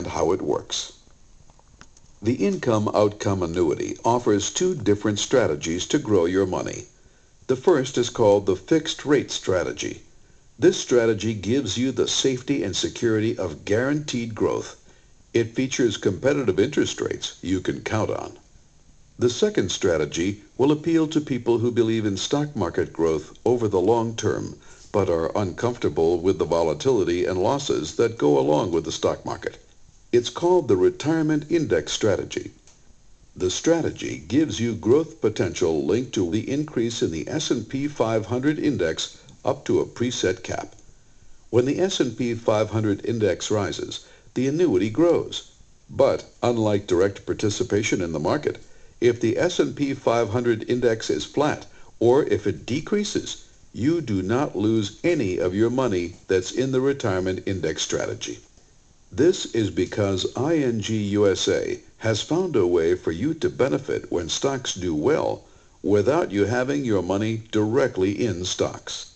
and how it works. The Income Outcome Annuity offers two different strategies to grow your money. The first is called the fixed rate strategy. This strategy gives you the safety and security of guaranteed growth. It features competitive interest rates you can count on. The second strategy will appeal to people who believe in stock market growth over the long term, but are uncomfortable with the volatility and losses that go along with the stock market. It's called the Retirement Index Strategy. The strategy gives you growth potential linked to the increase in the S&P 500 index up to a preset cap. When the S&P 500 index rises, the annuity grows. But unlike direct participation in the market, if the S&P 500 index is flat, or if it decreases, you do not lose any of your money that's in the retirement index strategy. This is because ING USA has found a way for you to benefit when stocks do well without you having your money directly in stocks.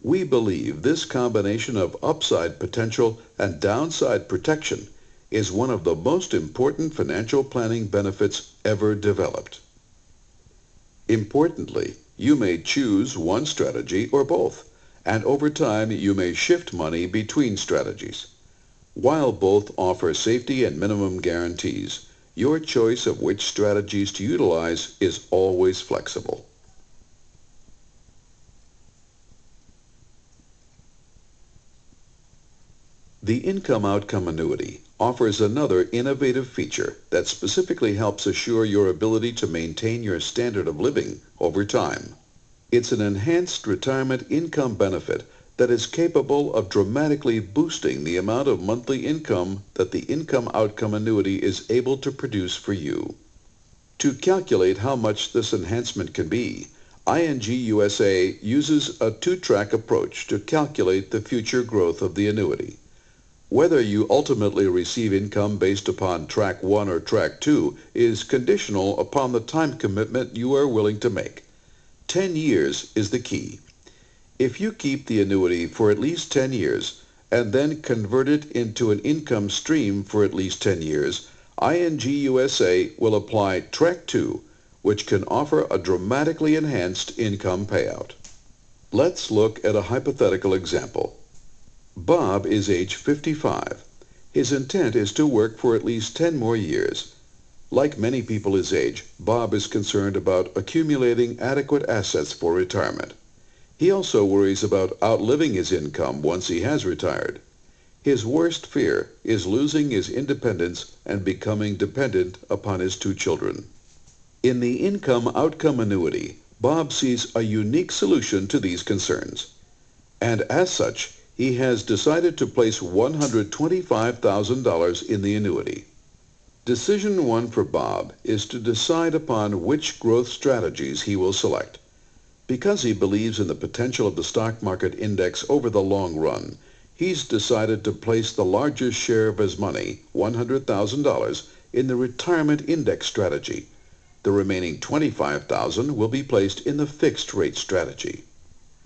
We believe this combination of upside potential and downside protection is one of the most important financial planning benefits ever developed. Importantly, you may choose one strategy or both, and over time you may shift money between strategies. While both offer safety and minimum guarantees, your choice of which strategies to utilize is always flexible. The Income Outcome Annuity offers another innovative feature that specifically helps assure your ability to maintain your standard of living over time. It's an enhanced retirement income benefit that is capable of dramatically boosting the amount of monthly income that the Income Outcome Annuity is able to produce for you. To calculate how much this enhancement can be, ING USA uses a two-track approach to calculate the future growth of the annuity. Whether you ultimately receive income based upon Track 1 or Track 2 is conditional upon the time commitment you are willing to make. 10 years is the key. If you keep the annuity for at least 10 years and then convert it into an income stream for at least 10 years, ING USA will apply Track 2, which can offer a dramatically enhanced income payout. Let's look at a hypothetical example. Bob is age 55. His intent is to work for at least 10 more years. Like many people his age, Bob is concerned about accumulating adequate assets for retirement. He also worries about outliving his income once he has retired. His worst fear is losing his independence and becoming dependent upon his two children. In the Income Outcome Annuity, Bob sees a unique solution to these concerns. And as such, he has decided to place $125,000 in the annuity. Decision 1 for Bob is to decide upon which growth strategies he will select. Because he believes in the potential of the stock market index over the long run, he's decided to place the largest share of his money, $100,000, in the retirement index strategy. The remaining $25,000 will be placed in the fixed rate strategy.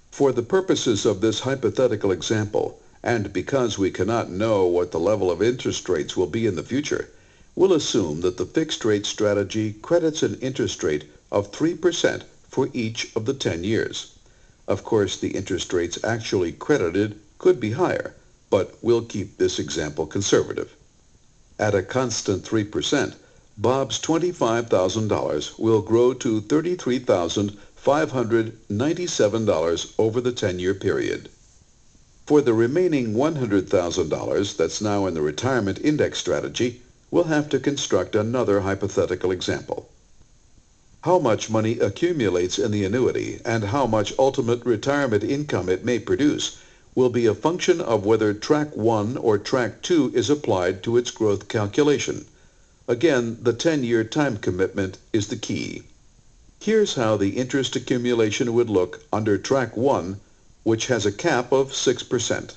For the purposes of this hypothetical example, and because we cannot know what the level of interest rates will be in the future, we'll assume that the fixed rate strategy credits an interest rate of 3% for each of the 10 years. Of course, the interest rates actually credited could be higher, but we'll keep this example conservative. At a constant 3%, Bob's $25,000 will grow to $33,597 over the 10-year period. For the remaining $100,000 that's now in the retirement index strategy, we'll have to construct another hypothetical example. How much money accumulates in the annuity and how much ultimate retirement income it may produce will be a function of whether Track 1 or Track 2 is applied to its growth calculation. Again, the 10-year time commitment is the key. Here's how the interest accumulation would look under Track 1, which has a cap of 6%.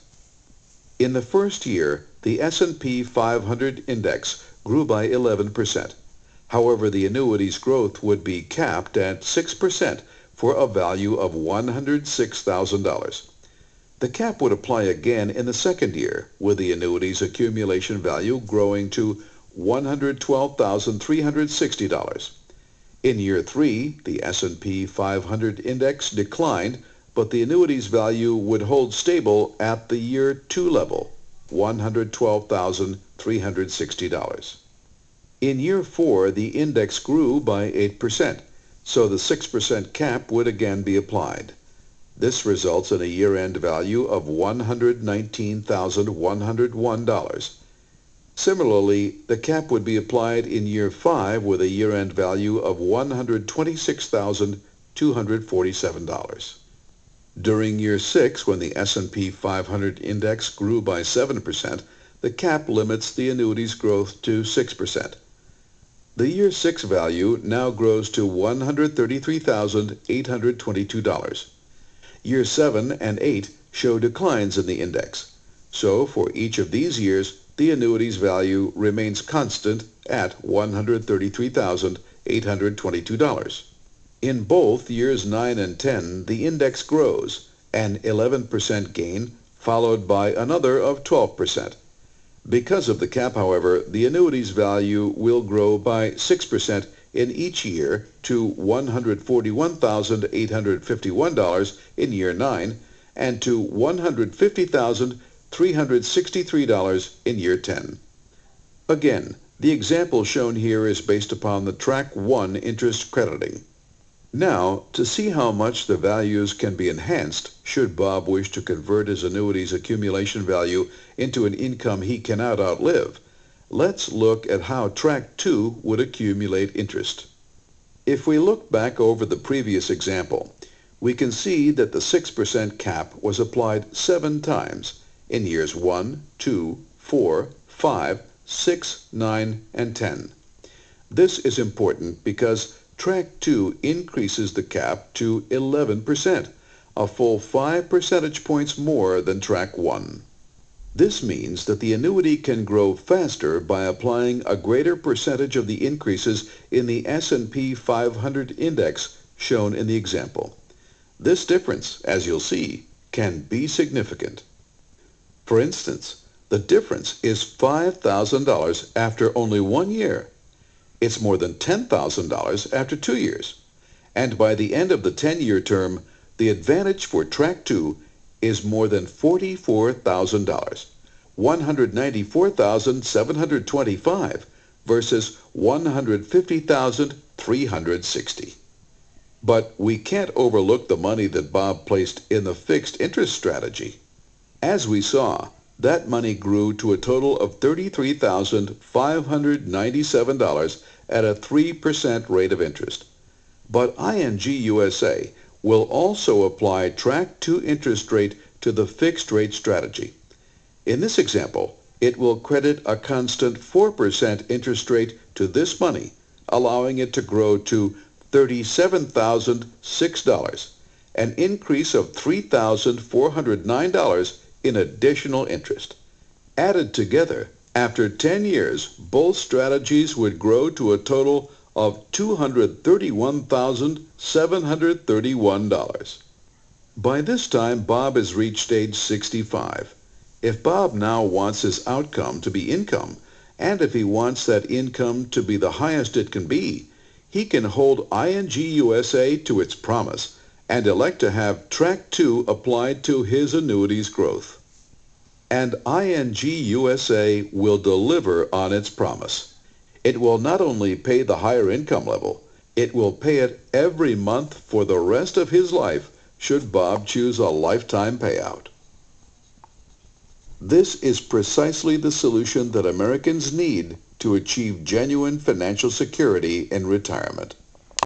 In the first year, the S&P 500 index grew by 11%. However, the annuity's growth would be capped at 6% for a value of $106,000. The cap would apply again in the second year, with the annuity's accumulation value growing to $112,360. In year 3, the S&P 500 index declined, but the annuity's value would hold stable at the year 2 level, $112,360. In year 4, the index grew by 8%, so the 6% cap would again be applied. This results in a year-end value of $119,101. Similarly, the cap would be applied in year 5 with a year-end value of $126,247. During year 6, when the S&P 500 index grew by 7%, the cap limits the annuity's growth to 6%. The year 6 value now grows to $133,822. Year 7 and 8 show declines in the index. So for each of these years, the annuity's value remains constant at $133,822. In both years 9 and 10, the index grows, an 11% gain followed by another of 12%. Because of the cap, however, the annuity's value will grow by 6% in each year to $141,851 in year 9 and to $150,363 in year 10. Again, the example shown here is based upon the Track 1 interest crediting. Now, to see how much the values can be enhanced should Bob wish to convert his annuity's accumulation value into an income he cannot outlive, let's look at how Track 2 would accumulate interest. If we look back over the previous example, we can see that the 6% cap was applied 7 times in years 1, 2, 4, 5, 6, 9, and 10. This is important because Track 2 increases the cap to 11%, a full 5 percentage points more than Track 1. This means that the annuity can grow faster by applying a greater percentage of the increases in the S&P 500 index shown in the example. This difference, as you'll see, can be significant. For instance, the difference is $5,000 after only 1 year. It's more than $10,000 after 2 years. And by the end of the 10-year term, the advantage for Track 2 is more than $44,000, $194,725 versus $150,360. But we can't overlook the money that Bob placed in the fixed interest strategy. As we saw, that money grew to a total of $33,597 at a 3% rate of interest. But ING USA will also apply Track 2 interest rate to the fixed rate strategy. In this example, it will credit a constant 4% interest rate to this money, allowing it to grow to $37,006, an increase of $3,409 in additional interest. Added together, after 10 years, both strategies would grow to a total of $231,731. By this time, Bob has reached age 65. If Bob now wants his outcome to be income, and if he wants that income to be the highest it can be, he can hold ING USA to its promise and elect to have Track 2 applied to his annuity's growth. And ING USA will deliver on its promise. It will not only pay the higher income level, it will pay it every month for the rest of his life should Bob choose a lifetime payout. This is precisely the solution that Americans need to achieve genuine financial security in retirement.